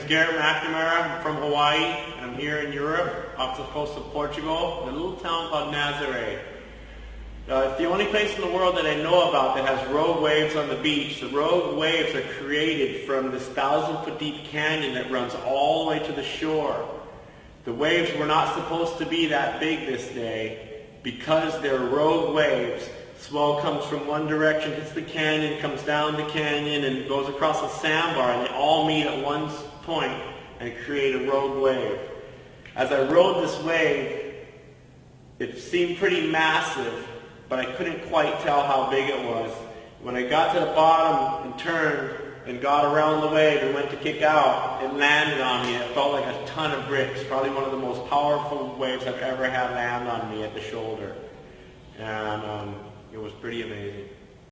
is Garrett McNamara. I'm from Hawaii. I'm here in Europe, off the coast of Portugal, in a little town called Nazaré. It's the only place in the world that I know about that has rogue waves on the beach. The rogue waves are created from this 1,000-foot deep canyon that runs all the way to the shore. The waves were not supposed to be that big this day because they're rogue waves. Swell comes from one direction, hits the canyon, comes down the canyon, and goes across a sandbar, and they all meet at one point and create a rogue wave. As I rode this wave, it seemed pretty massive, but I couldn't quite tell how big it was. When I got to the bottom and turned and got around the wave and went to kick out, it landed on me. It felt like a ton of bricks, probably one of the most powerful waves I've ever had land on me at the shoulder. And it was pretty amazing.